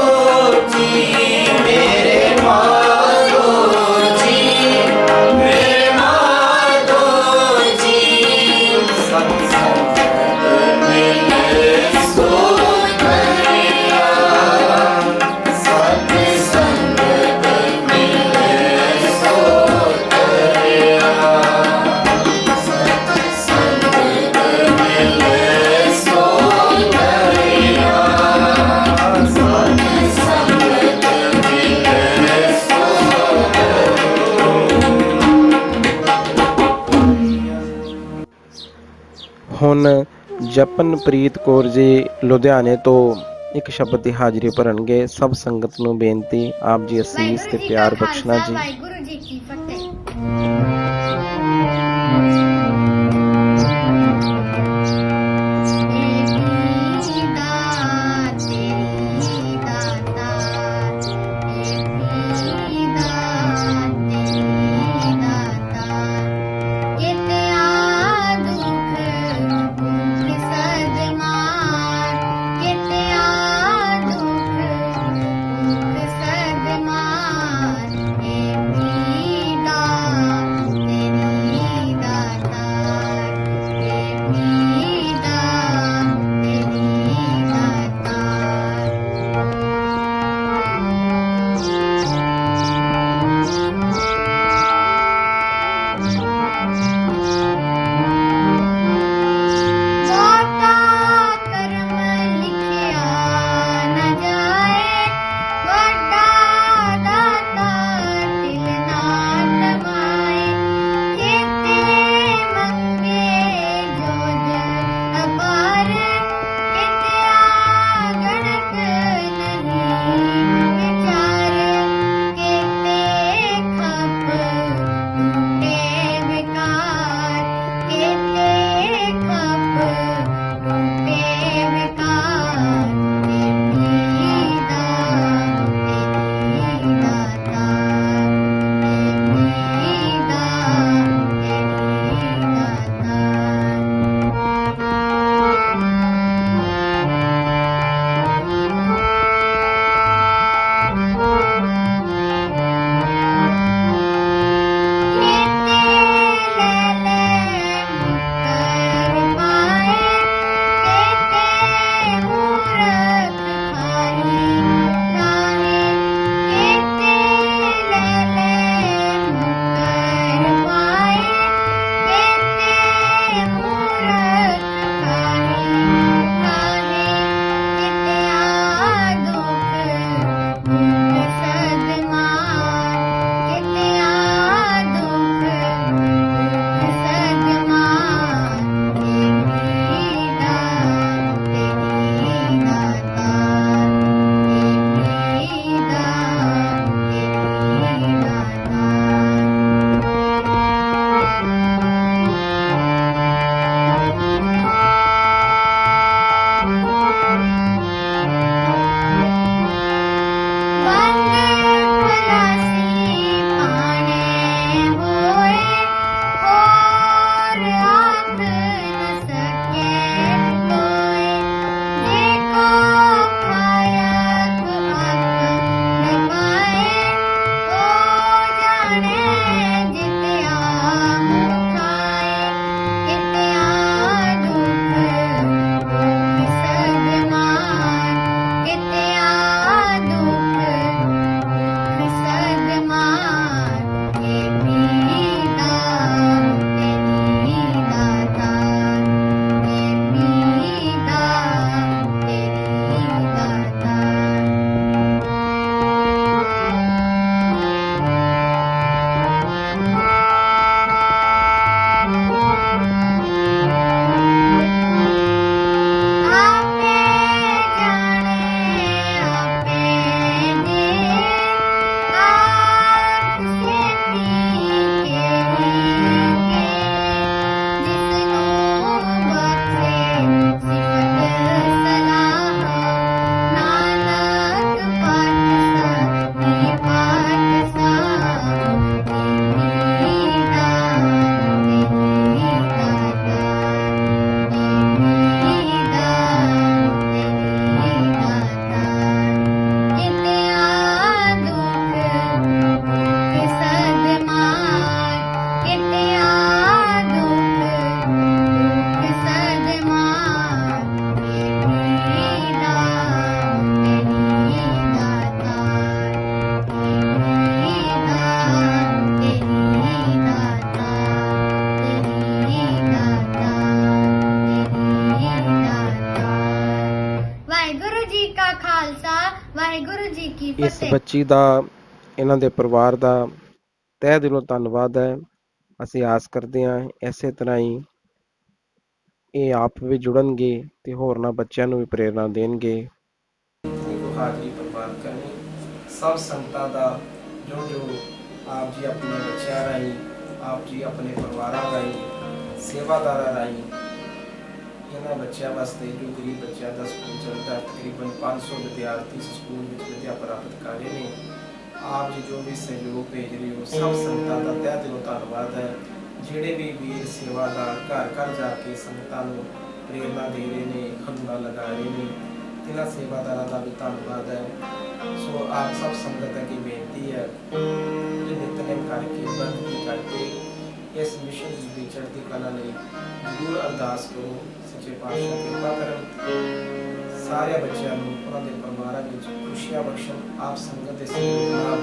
ਹਨ ਜਪਨਪ੍ਰੀਤ ਕੌਰ ਜੀ ਲੁਧਿਆਣੇ ਤੋਂ ਇੱਕ ਸ਼ਬਦ ਦੀ ਹਾਜ਼ਰੀ ਭਰਨਗੇ। ਸਭ ਸੰਗਤ ਨੂੰ ਬੇਨਤੀ ਆਪ ਜੀ ਅਸੀਸ ਤੇ ਪਿਆਰ ਬਖਸ਼ਣਾ ਜੀ। ਵਾਹਿਗੁਰੂ ਜੀ ਕੀ ਫਤਿਹ। ਵਾਹਿਗੁਰੂ ਜੀ ਕੀ ਇਸ ਫਤਿਹ। ਬੱਚੀ ਦਾ ਇਹਨਾਂ ਦੇ ਪਰਿਵਾਰ ਦਾ ਤਹਿ ਦਿਲੋਂ ਧੰਨਵਾਦ ਹੈ। ਅਸੀਂ ਆਸ ਕਰਦੇ ਹਾਂ ਇਸੇ ਤਰ੍ਹਾਂ ਹੀ ਇਹ ਆਪ ਵੀ ਜੁੜਨਗੇ ਤੇ ਹੋਰਨਾਂ ਬੱਚਿਆਂ ਨੂੰ ਵੀ ਪ੍ਰੇਰਨਾ ਦੇਣਗੇ। ਹਾਜ਼ਰੀ ਪ੍ਰਵਾਨ ਕਰਨੀ ਸਭ ਸੰਗਤਾਂ ਦਾ ਜੋ ਆਪ ਜੀ ਆਪਣੇ ਬੱਚਿਆਂ ਰਾਹੀਂ, ਆਪ ਜੀ ਆਪਣੇ ਪਰਿਵਾਰਾਂ ਰਾਹੀਂ, ਸੇਵਾਦਾਰਾਂ ਰਾਹੀਂ ਇਹਨਾਂ ਬੱਚਿਆਂ ਵਾਸਤੇ, ਜੋ ਗਰੀਬ ਬੱਚਿਆਂ ਦਾ ਸਕੂਲ ਚੱਲਦਾ, ਤਕਰੀਬਨ 500 ਵਿਦਿਆਰਥੀ ਇਸ ਸਕੂਲ ਵਿੱਚ ਵਿੱਦਿਆ ਪ੍ਰਾਪਤ ਕਰ ਰਹੇ ਨੇ। ਆਪ ਜੀ ਜੋ ਵੀ ਸਹਿਯੋਗ ਭੇਜ ਰਹੇ ਹੋ, ਸਭ ਸੰਗਤਾਂ ਦਾ ਤਹਿ ਦਿਲੋਂ ਧੰਨਵਾਦ ਹੈ। ਜਿਹੜੇ ਵੀ ਵੀਰ ਸੇਵਾਦਾਰ ਘਰ ਘਰ ਜਾ ਕੇ ਸੰਗਤਾਂ ਨੂੰ ਪ੍ਰੇਰਨਾ ਦੇ ਰਹੇ ਨੇ, ਖੰਡਾ ਲਗਾ ਰਹੇ ਨੇ, ਇਹਨਾਂ ਸੇਵਾਦਾਰਾਂ ਦਾ ਵੀ ਧੰਨਵਾਦ ਹੈ। ਸੋ ਆਪ ਸਭ ਸੰਗਤ ਅੱਗੇ ਬੇਨਤੀ ਹੈ ਕਿ ਨਿਤਨੇਮ ਕਰਕੇ, ਬੰਦਗੀ ਕਰਕੇ ਇਸ ਮਿਸ਼ਨ ਦੀ ਚੜ੍ਹਦੀ ਕਲਾ ਲਈ ਜ਼ਰੂਰ ਅਰਦਾਸ ਕਰੋ। ਸੱਚੇ ਪਾਤਸ਼ਾਹ ਕਿਰਪਾ ਕਰਨ, ਸਾਰੇ ਬੱਚਿਆਂ ਨੂੰ ਉਹਨਾਂ ਦੇ ਪਰਿਵਾਰਾਂ ਵਿੱਚ ਖੁਸ਼ੀਆਂ ਬਖਸ਼ਣ। ਆਪ ਸੰਗਤ ਦੇ ਸਹਿਯੋਗ ਨਾਲ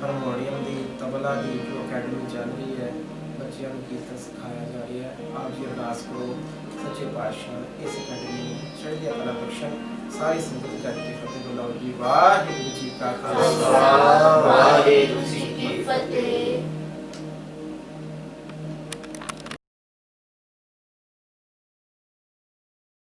ਹਾਰਮੋਨੀਅਮ ਦੀ, ਤਬਲਾ ਦੀ ਜੋ ਅਕੈਡਮੀ ਚੱਲ ਰਹੀ ਹੈ, ਬੱਚਿਆਂ ਨੂੰ ਕੀਰਤਨ ਸਿਖਾਇਆ ਜਾ ਰਿਹਾ ਹੈ। ਆਪ ਜੀ ਅਰਦਾਸ ਕਰੋ ਸੱਚੇ ਪਾਤਸ਼ਾਹ ਇਸ ਅਕੈਡਮੀ ਨੂੰ ਚੜ੍ਹਦੀ ਕਲਾ ਬਖਸ਼ਣ। ਸਾਰੀ ਸੰਗਤ ਕਰਕੇ ਫਤਿਹ ਬੁਲਾਓ ਜੀ। ਵਾਹਿਗੁਰੂ ਜੀ ਕਾ ਖਾਲਸਾ, ਵਾਹਿਗੁਰੂ ਜੀ ਕੀ ਫਤਿਹ।